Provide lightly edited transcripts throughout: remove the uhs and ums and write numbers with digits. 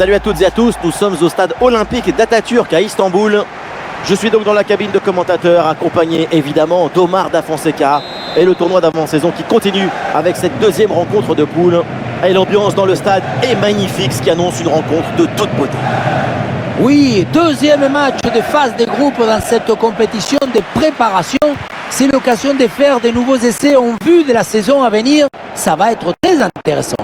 Salut à toutes et à tous, nous sommes au stade olympique d'Atatürk à Istanbul. Je suis donc dans la cabine de commentateur, accompagné évidemment d'Omar Da Fonseca. Et le tournoi d'avant-saison qui continue avec cette deuxième rencontre de poule. Et l'ambiance dans le stade est magnifique, ce qui annonce une rencontre de toute beauté. Oui, deuxième match de phase des groupes dans cette compétition de préparation. C'est l'occasion de faire de nouveaux essais en vue de la saison à venir. Ça va être très intéressant.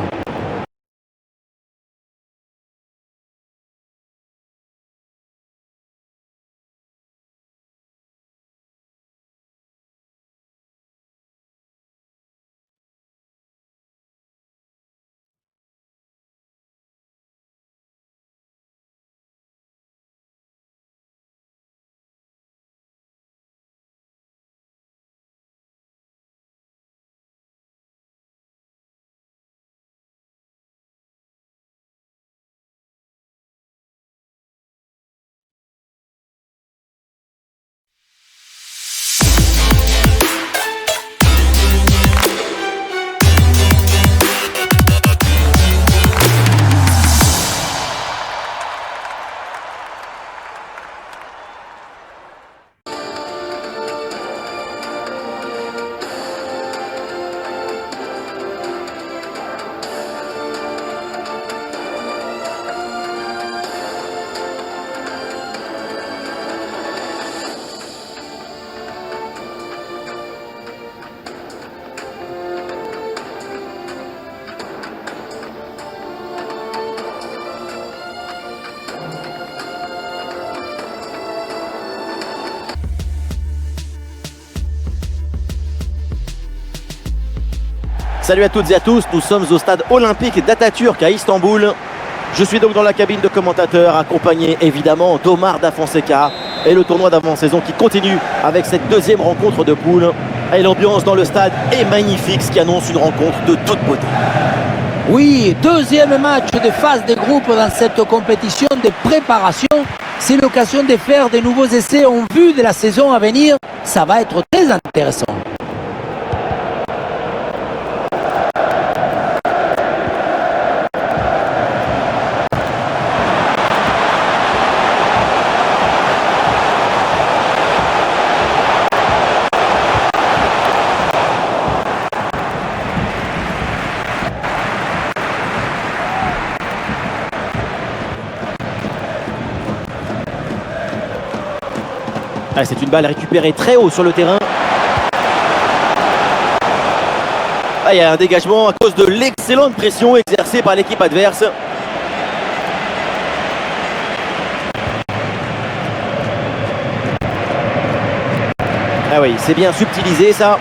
Salut à toutes et à tous, nous sommes au stade olympique d'Atatürk à Istanbul. Je suis donc dans la cabine de commentateur, accompagné évidemment d'Omar Da Fonseca. Et le tournoi d'avant-saison qui continue avec cette deuxième rencontre de poule. Et l'ambiance dans le stade est magnifique, ce qui annonce une rencontre de toute beauté. Oui, deuxième match de phase des groupes dans cette compétition de préparation. C'est l'occasion de faire de nouveaux essais en vue de la saison à venir. Ça va être très intéressant. Ah, c'est une balle récupérée très haut sur le terrain. Ah, il y a un dégagement à cause de l'excellente pression exercée par l'équipe adverse. Ah oui, c'est bien subtilisé ça.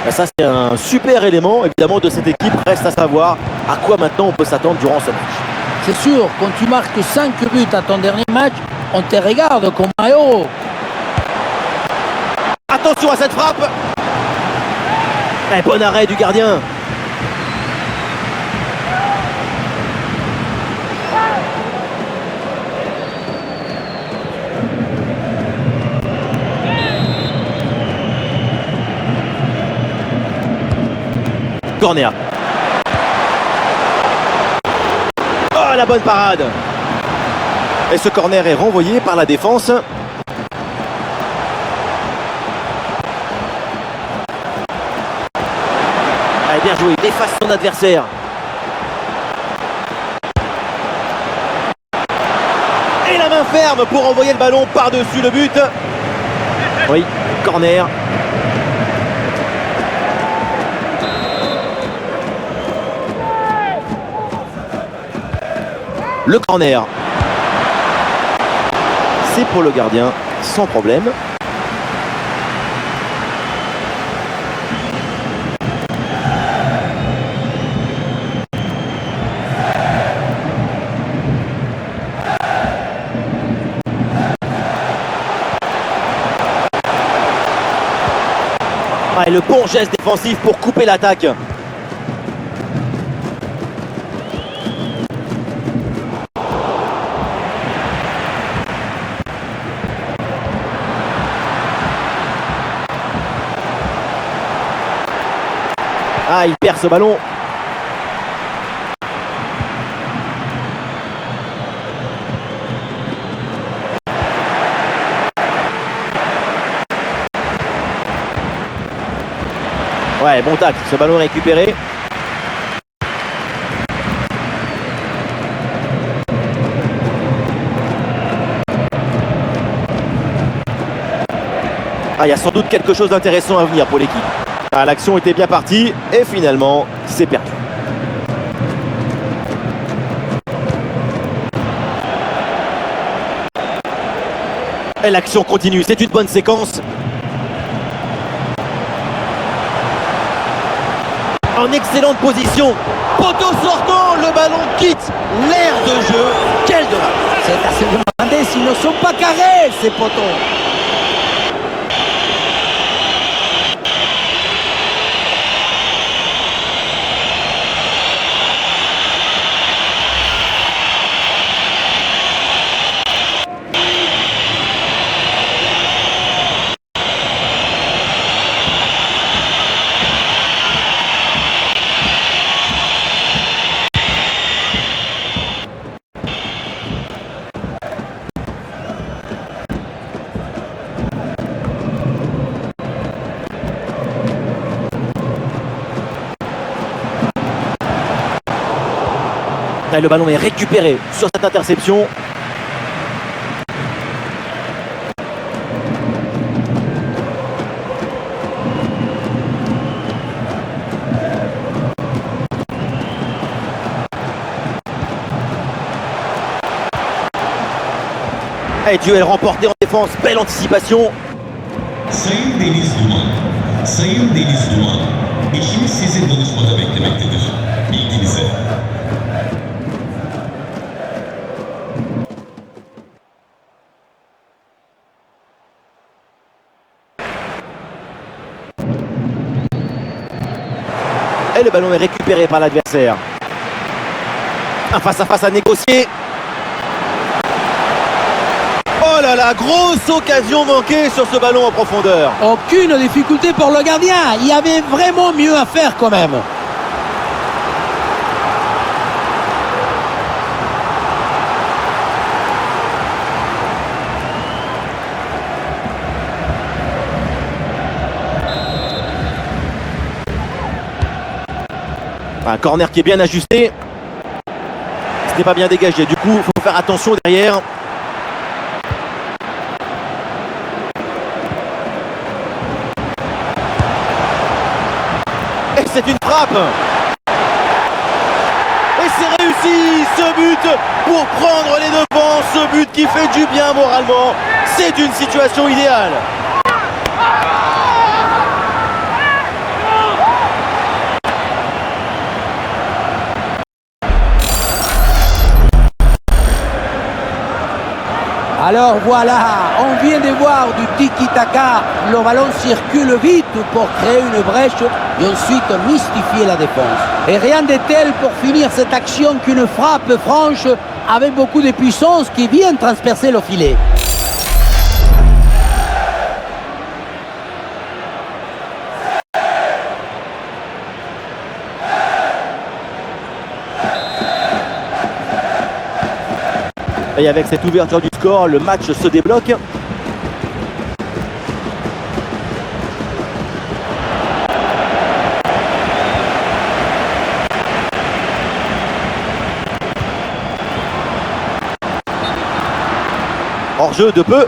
Ça, c'est un super élément, évidemment, de cette équipe. Reste à savoir à quoi maintenant on peut s'attendre durant ce match. C'est sûr, quand tu marques 5 buts à ton dernier match, on te regarde comme un héros. Attention à cette frappe. Et bon arrêt du gardien. Corner. Oh, la bonne parade. Et ce corner est renvoyé par la défense. Allez, bien joué, il efface son adversaire. Et la main ferme pour envoyer le ballon par-dessus le but. Oui, corner. Le corner, c'est pour le gardien, sans problème. Ah, et le bon geste défensif pour couper l'attaque. Ah, il perd ce ballon. Ouais, bon tacle, ce ballon récupéré. Ah, il y a sans doute quelque chose d'intéressant à venir pour l'équipe. Ah, l'action était bien partie et finalement, c'est perdu. Et l'action continue, c'est une bonne séquence. En excellente position. Poteau sortant, le ballon quitte l'aire de jeu. Quel dommage. C'est à se demander s'ils ne sont pas carrés, ces poteaux. Et le ballon est récupéré sur cette interception. Et duel remporté en défense, belle anticipation. Sayın Deniz Duman, Sayın Deniz Duman, eşimiz sizi danışmada beklemektedir. Bilginize. Et le ballon est récupéré par l'adversaire. Un face-à-face à négocier. Oh là là, grosse occasion manquée sur ce ballon en profondeur. Aucune difficulté pour le gardien. Il y avait vraiment mieux à faire quand même. Un corner qui est bien ajusté. Ce n'est pas bien dégagé. Du coup, il faut faire attention derrière. Et c'est une frappe. Et c'est réussi, ce but pour prendre les devants. Ce but qui fait du bien moralement. C'est une situation idéale. Alors voilà, on vient de voir du tiki-taka. Le ballon circule vite pour créer une brèche et ensuite mystifier la défense. Et rien de tel pour finir cette action qu'une frappe franche avec beaucoup de puissance qui vient transpercer le filet. Et avec cette ouverture du score, le match se débloque. Hors-jeu de peu.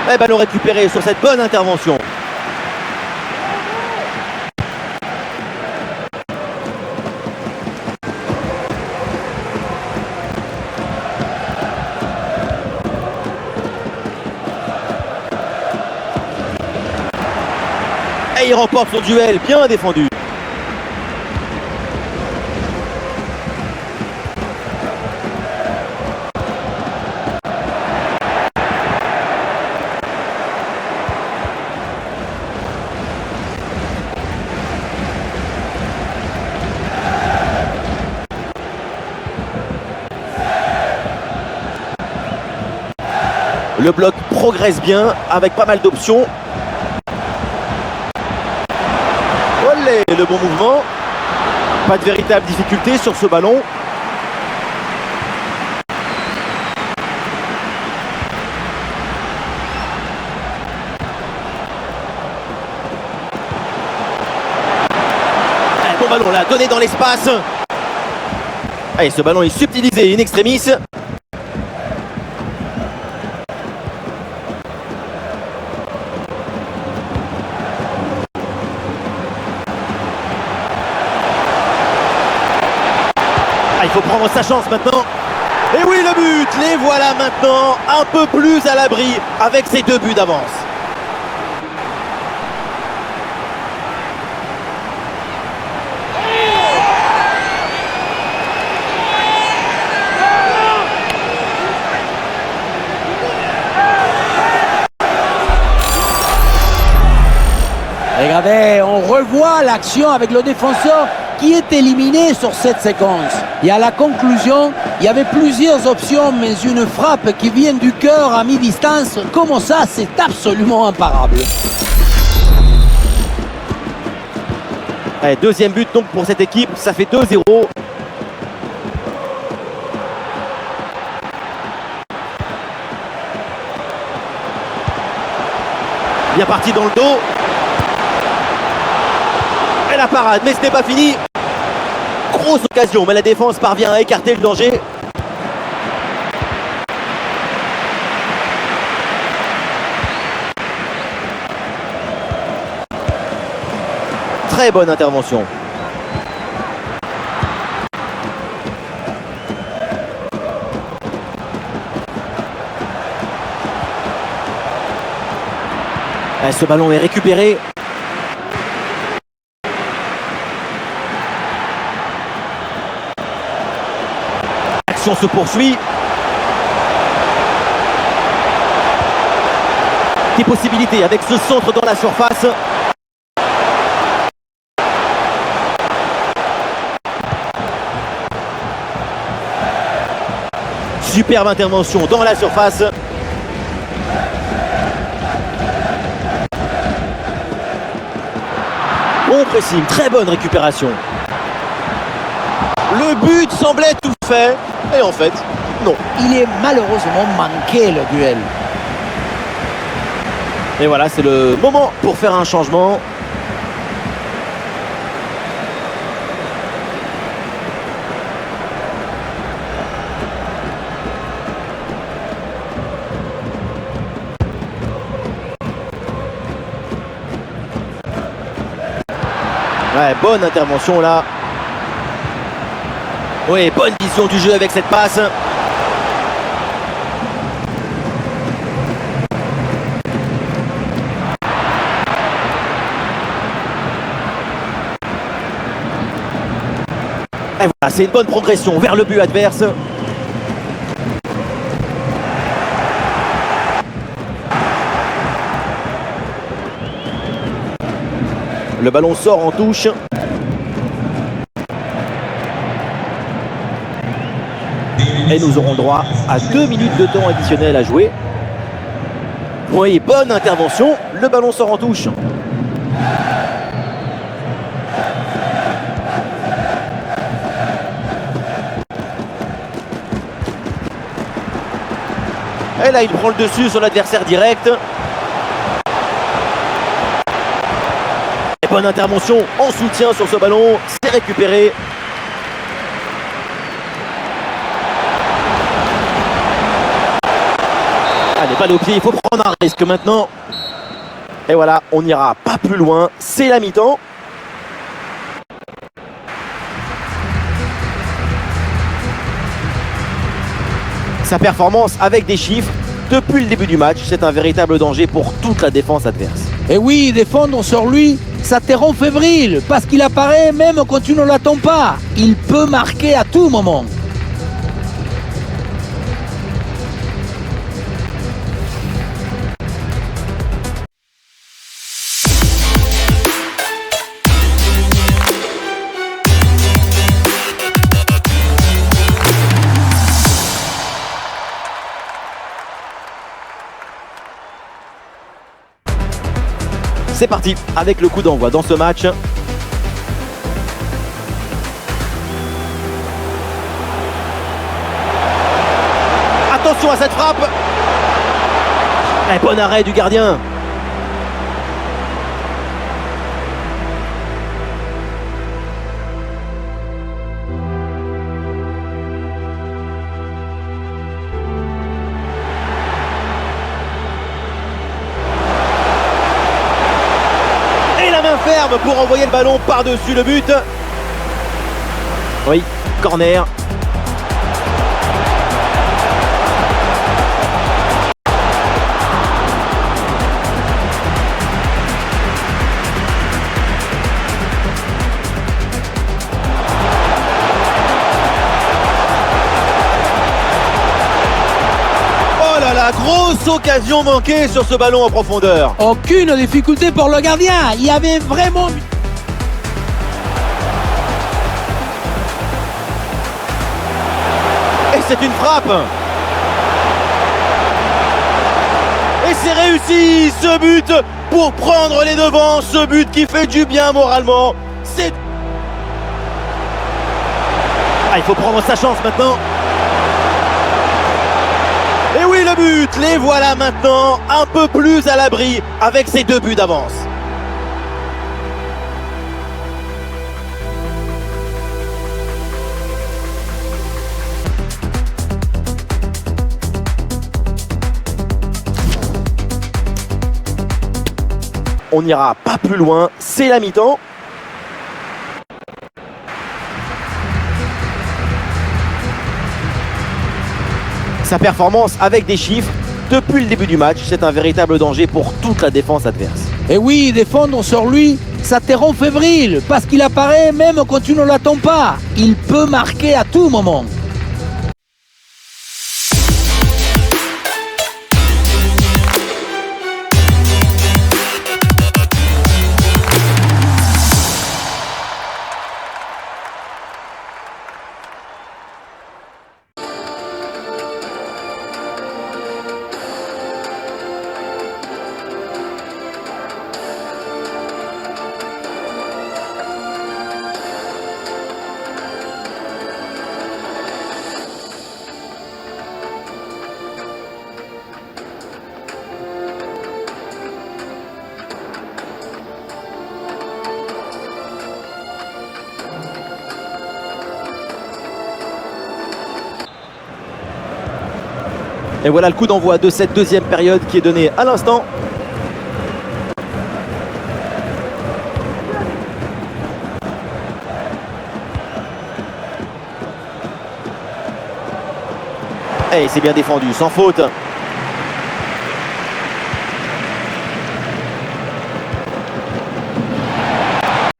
Et ballon récupéré sur cette bonne intervention. Et il remporte son duel, bien défendu. Le bloc progresse bien avec pas mal d'options. Olé, le bon mouvement. Pas de véritable difficulté sur ce ballon. Bon ballon là, donné dans l'espace. Allez, ce ballon est subtilisé in extremis. Il faut prendre sa chance maintenant. Et oui, le but. Les voilà maintenant un peu plus à l'abri avec ces 2 buts d'avance. Regardez, on revoit l'action avec le défenseur qui est éliminé sur cette séquence. Et à la conclusion, il y avait plusieurs options, mais une frappe qui vient du cœur à mi-distance, comme ça, c'est absolument imparable. Allez, deuxième but donc pour cette équipe, ça fait 2-0. Bien parti dans le dos. Et la parade, mais ce n'est pas fini. Grosse occasion, mais la défense parvient à écarter le danger. Très bonne intervention. Et ce ballon est récupéré. L'action se poursuit. Des possibilités avec ce centre dans la surface. Superbe intervention dans la surface. Bon pressing, très bonne récupération. Le but semblait tout fait. Et en fait, non. Il est malheureusement manqué le duel. Et voilà, c'est le moment pour faire un changement. Ouais, bonne intervention là. Oui, bonne vision du jeu avec cette passe. Et voilà, c'est une bonne progression vers le but adverse. Le ballon sort en touche. Et nous aurons droit à 2 minutes de temps additionnel à jouer. Oui, bonne intervention. Le ballon sort en touche. Et là, il prend le dessus sur l'adversaire direct. Et bonne intervention en soutien sur ce ballon. C'est récupéré. Allez, balle au pied, il faut prendre un risque maintenant. Et voilà, on n'ira pas plus loin. C'est la mi-temps. Sa performance avec des chiffres, depuis le début du match, c'est un véritable danger pour toute la défense adverse. Et oui, défendre sur lui, ça te rend fébrile, parce qu'il apparaît même quand tu ne l'attends pas. Il peut marquer à tout moment. C'est parti avec le coup d'envoi dans ce match. Attention à cette frappe. Un bon arrêt du gardien. Ferme pour envoyer le ballon par-dessus le but. Oui, corner. Oh là là, grosse occasion manquée sur ce ballon en profondeur. Aucune difficulté pour le gardien. Il y avait vraiment... Et c'est une frappe. Et c'est réussi, ce but pour prendre les devants. Ce but qui fait du bien moralement. C'est... Ah, il faut prendre sa chance maintenant. Et oui, le but, les voilà maintenant un peu plus à l'abri avec ces 2 buts d'avance. On n'ira pas plus loin, c'est la mi-temps. Sa performance avec des chiffres, depuis le début du match, c'est un véritable danger pour toute la défense adverse. Et oui, défendre sur lui, ça te rend fébrile, parce qu'il apparaît même quand tu ne l'attends pas. Il peut marquer à tout moment. Et voilà le coup d'envoi de cette 2e période qui est donné à l'instant. Et c'est bien défendu, sans faute.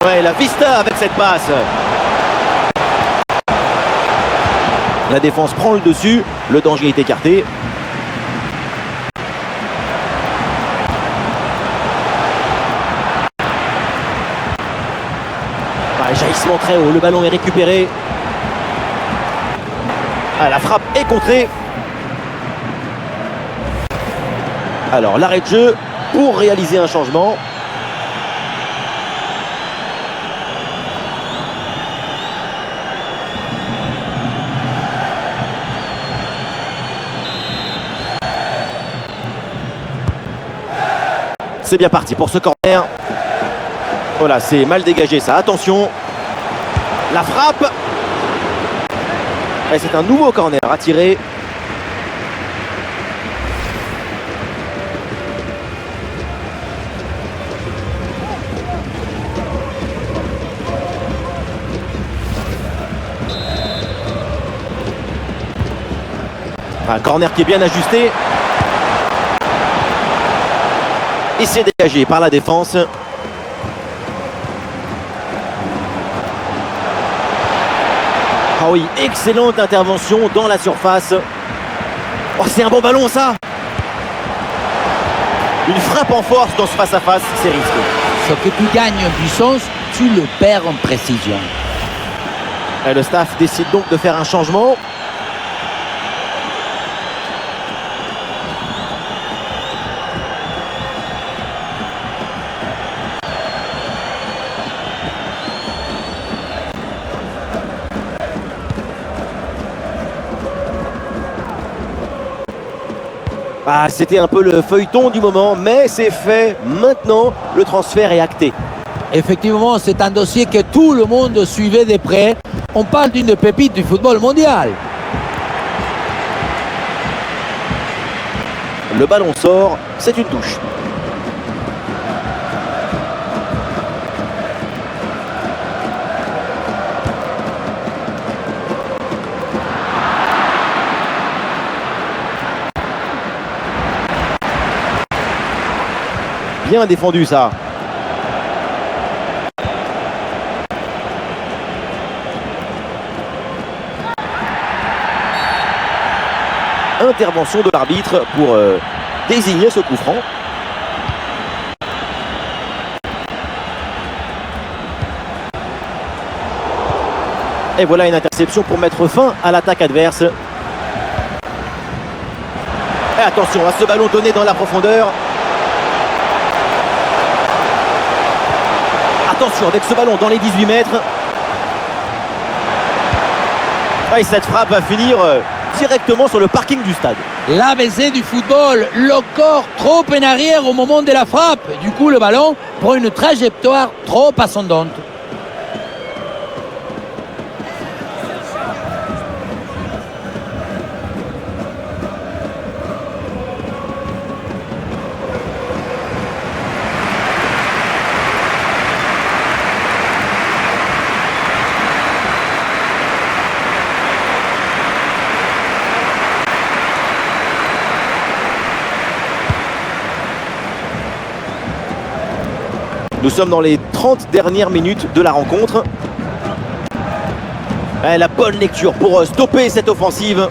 Ouais, la vista avec cette passe. La défense prend le dessus, le danger est écarté. Jaillissement très haut, le ballon est récupéré. Ah, la frappe est contrée. Alors l'arrêt de jeu pour réaliser un changement. C'est bien parti pour ce corner. Voilà, c'est mal dégagé ça, attention. La frappe. Et c'est un nouveau corner à tirer. Un corner qui est bien ajusté. Et c'est dégagé par la défense. Ah oui, excellente intervention dans la surface. Oh, c'est un bon ballon ça. Une frappe en force dans ce face-à-face, c'est risqué. Ce que tu gagnes en puissance, tu le perds en précision. Et le staff décide donc de faire un changement. Ah, c'était un peu le feuilleton du moment, mais c'est fait. Maintenant, le transfert est acté. Effectivement, c'est un dossier que tout le monde suivait de près. On parle d'une pépite du football mondial. Le ballon sort, c'est une touche. Bien défendu ça. Intervention de l'arbitre pour désigner ce coup franc. Et voilà une interception pour mettre fin à l'attaque adverse. Et attention à ce ballon donné dans la profondeur. Attention avec ce ballon dans les 18 mètres. Et cette frappe va finir directement sur le parking du stade. L'ABC du football, le corps trop en arrière au moment de la frappe. Du coup, le ballon prend une trajectoire trop ascendante. Nous sommes dans les 30 dernières minutes de la rencontre. Et la bonne lecture pour stopper cette offensive.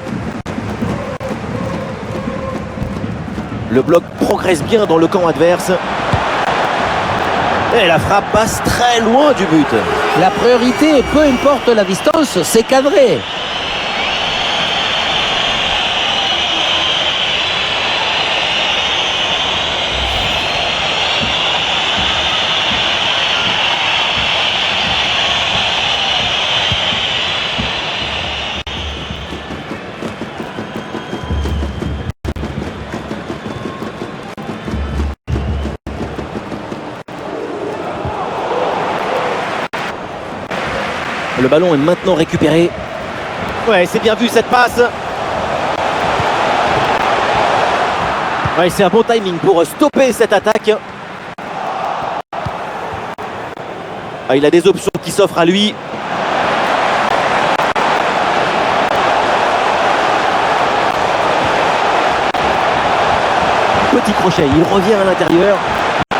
Le bloc progresse bien dans le camp adverse. Et la frappe passe très loin du but. La priorité, peu importe la distance, c'est cadré. Le ballon est maintenant récupéré. Ouais, c'est bien vu cette passe. Ouais, c'est un bon timing pour stopper cette attaque. Ah, il a des options qui s'offrent à lui. Petit crochet, il revient à l'intérieur.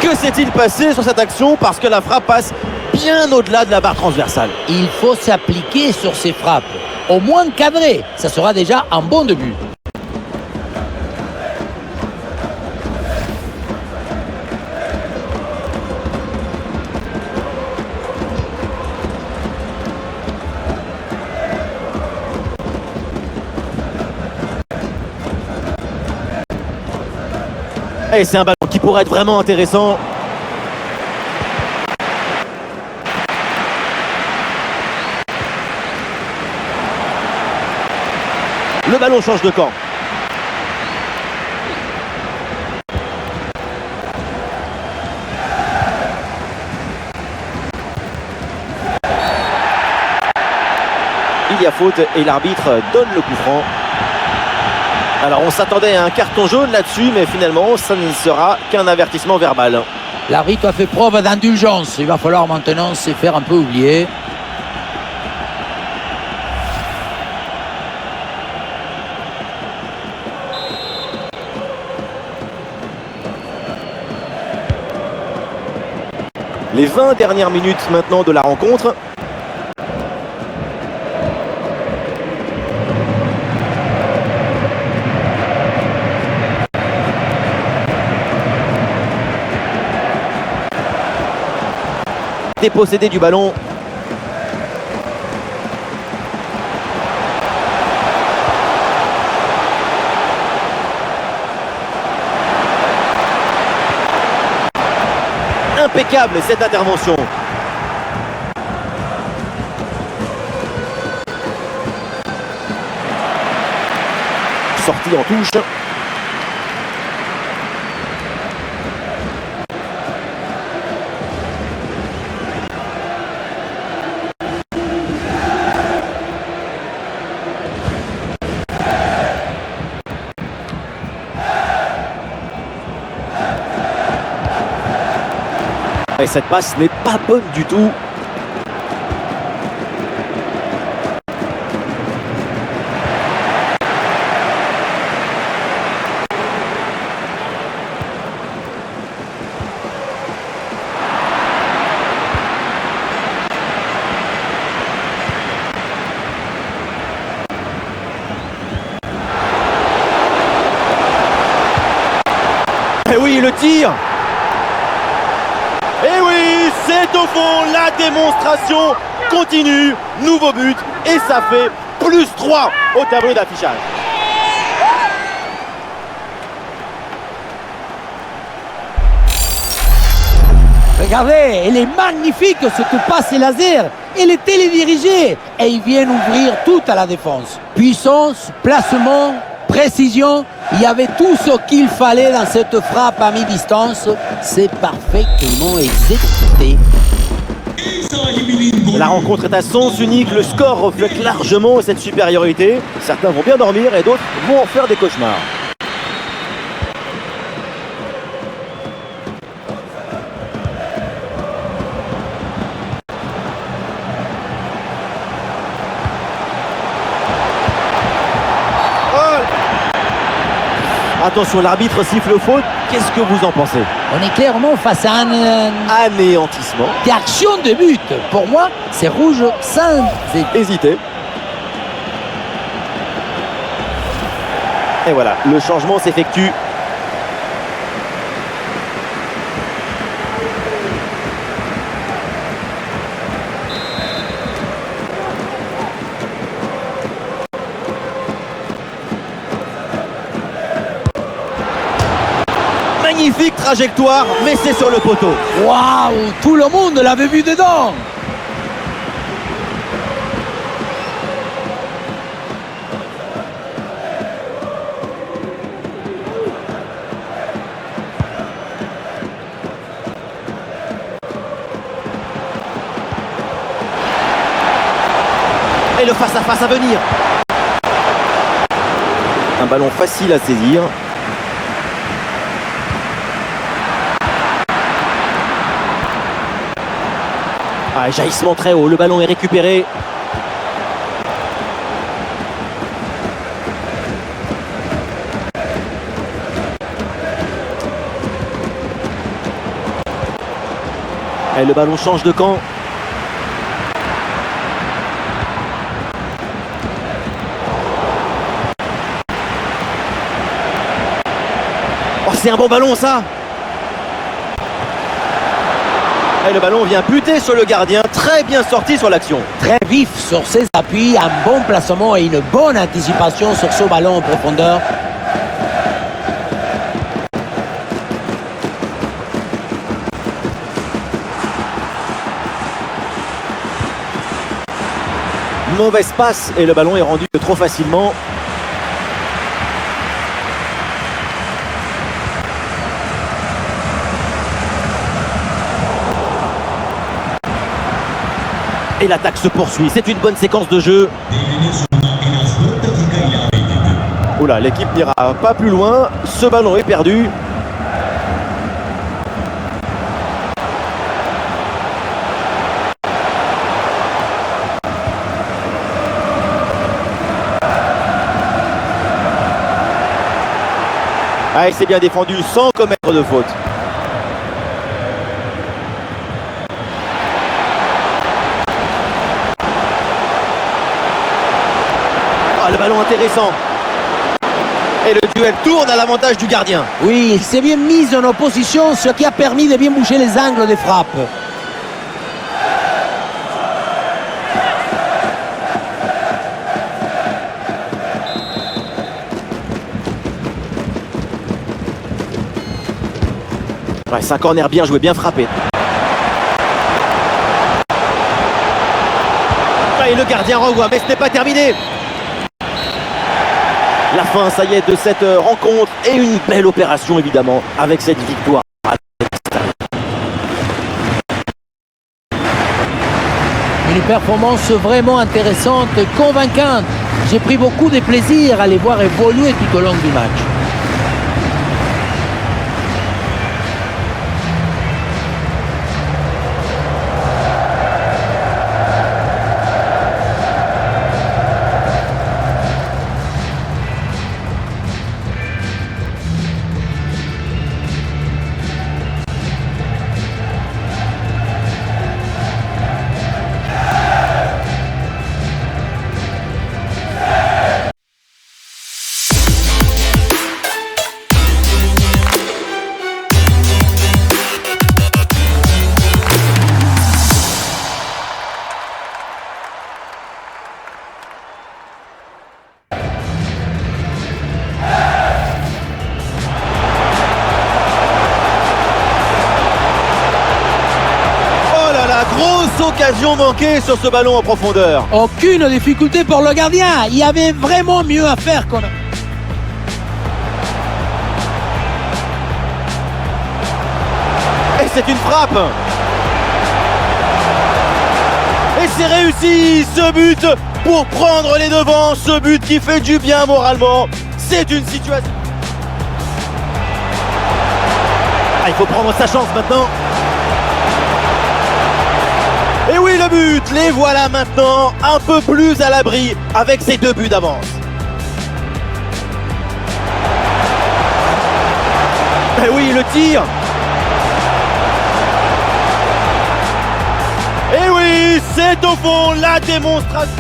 Que s'est-il passé sur cette action? Parce que la frappe passe bien au-delà de la barre transversale. Il faut s'appliquer sur ces frappes. Au moins cadré, ça sera déjà un bon début. Et c'est un ballon qui pourrait être vraiment intéressant. Le ballon change de camp. Il y a faute et l'arbitre donne le coup franc. Alors on s'attendait à un carton jaune là-dessus, mais finalement ça ne sera qu'un avertissement verbal. L'arbitre a fait preuve d'indulgence. Il va falloir maintenant se faire un peu oublier. Les 20 dernières minutes maintenant de la rencontre. Dépossédé du ballon. Impeccable cette intervention. Sortie en touche. Et cette passe n'est pas bonne du tout. Et oui, le tir. Et oui, c'est au fond, la démonstration continue. Nouveau but et ça fait +3 au tableau d'affichage. Regardez, elle est magnifique cette passe laser. Elle est télédirigée et ils viennent ouvrir tout à la défense. Puissance, placement, précision. Il y avait tout ce qu'il fallait dans cette frappe à mi-distance. C'est parfaitement exécuté. La rencontre est à sens unique. Le score reflète largement cette supériorité. Certains vont bien dormir et d'autres vont en faire des cauchemars. Attention, l'arbitre siffle faute. Qu'est-ce que vous en pensez? On est clairement face à un anéantissement. D'action de but. Pour moi, c'est rouge sans hésiter. Et voilà, le changement s'effectue. Magnifique trajectoire, mais c'est sur le poteau. Waouh, tout le monde l'avait vu dedans. Et le face-à-face à venir. Un ballon facile à saisir. Ah, jaillissement très haut, le ballon est récupéré. Et le ballon change de camp. Oh, c'est un bon ballon ça. Et le ballon vient buter sur le gardien, très bien sorti sur l'action. Très vif sur ses appuis, un bon placement et une bonne anticipation sur ce ballon en profondeur. Mauvaise passe et le ballon est rendu trop facilement. Et l'attaque se poursuit, c'est une bonne séquence de jeu. Oula, l'équipe n'ira pas plus loin, ce ballon est perdu. Ah, il s'est bien défendu sans commettre de faute. Le ballon intéressant. Et le duel tourne à l'avantage du gardien. Oui, il s'est bien mis en opposition, ce qui a permis de bien bouger les angles des frappes. Ouais, c'est un corner bien joué, bien frappé. Et le gardien renvoie, mais ce n'est pas terminé. La fin, ça y est, de cette rencontre et une belle opération évidemment avec cette victoire. Une performance vraiment intéressante, convaincante. J'ai pris beaucoup de plaisir à les voir évoluer tout au long du match. occasions manquées sur ce ballon en profondeur. Aucune difficulté pour le gardien. Il y avait vraiment mieux à faire qu'on... Et c'est une frappe. Et c'est réussi, ce but pour prendre les devants, ce but qui fait du bien moralement. C'est une situation... Ah, il faut prendre sa chance maintenant. Et oui, le but, les voilà maintenant un peu plus à l'abri avec ces 2 buts d'avance. Et oui, le tir. Et oui, c'est au fond la démonstration.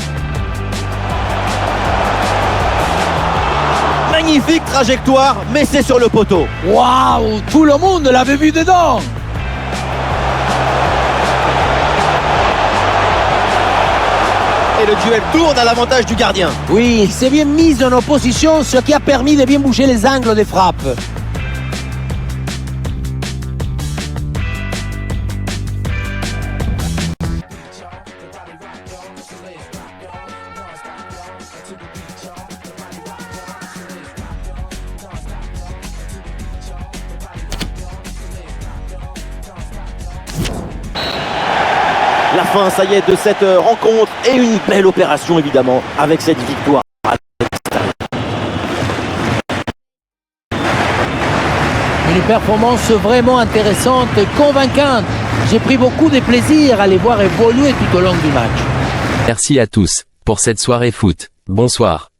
Magnifique trajectoire, mais c'est sur le poteau. Waouh, tout le monde l'avait vu dedans. Et le duel tourne à l'avantage du gardien. Oui, il s'est bien mis en opposition, ce qui a permis de bien bouger les angles des frappes. La fin, ça y est, de cette rencontre et une belle opération évidemment avec cette victoire. Une performance vraiment intéressante et convaincante. J'ai pris beaucoup de plaisir à les voir évoluer tout au long du match. Merci à tous pour cette soirée foot. Bonsoir.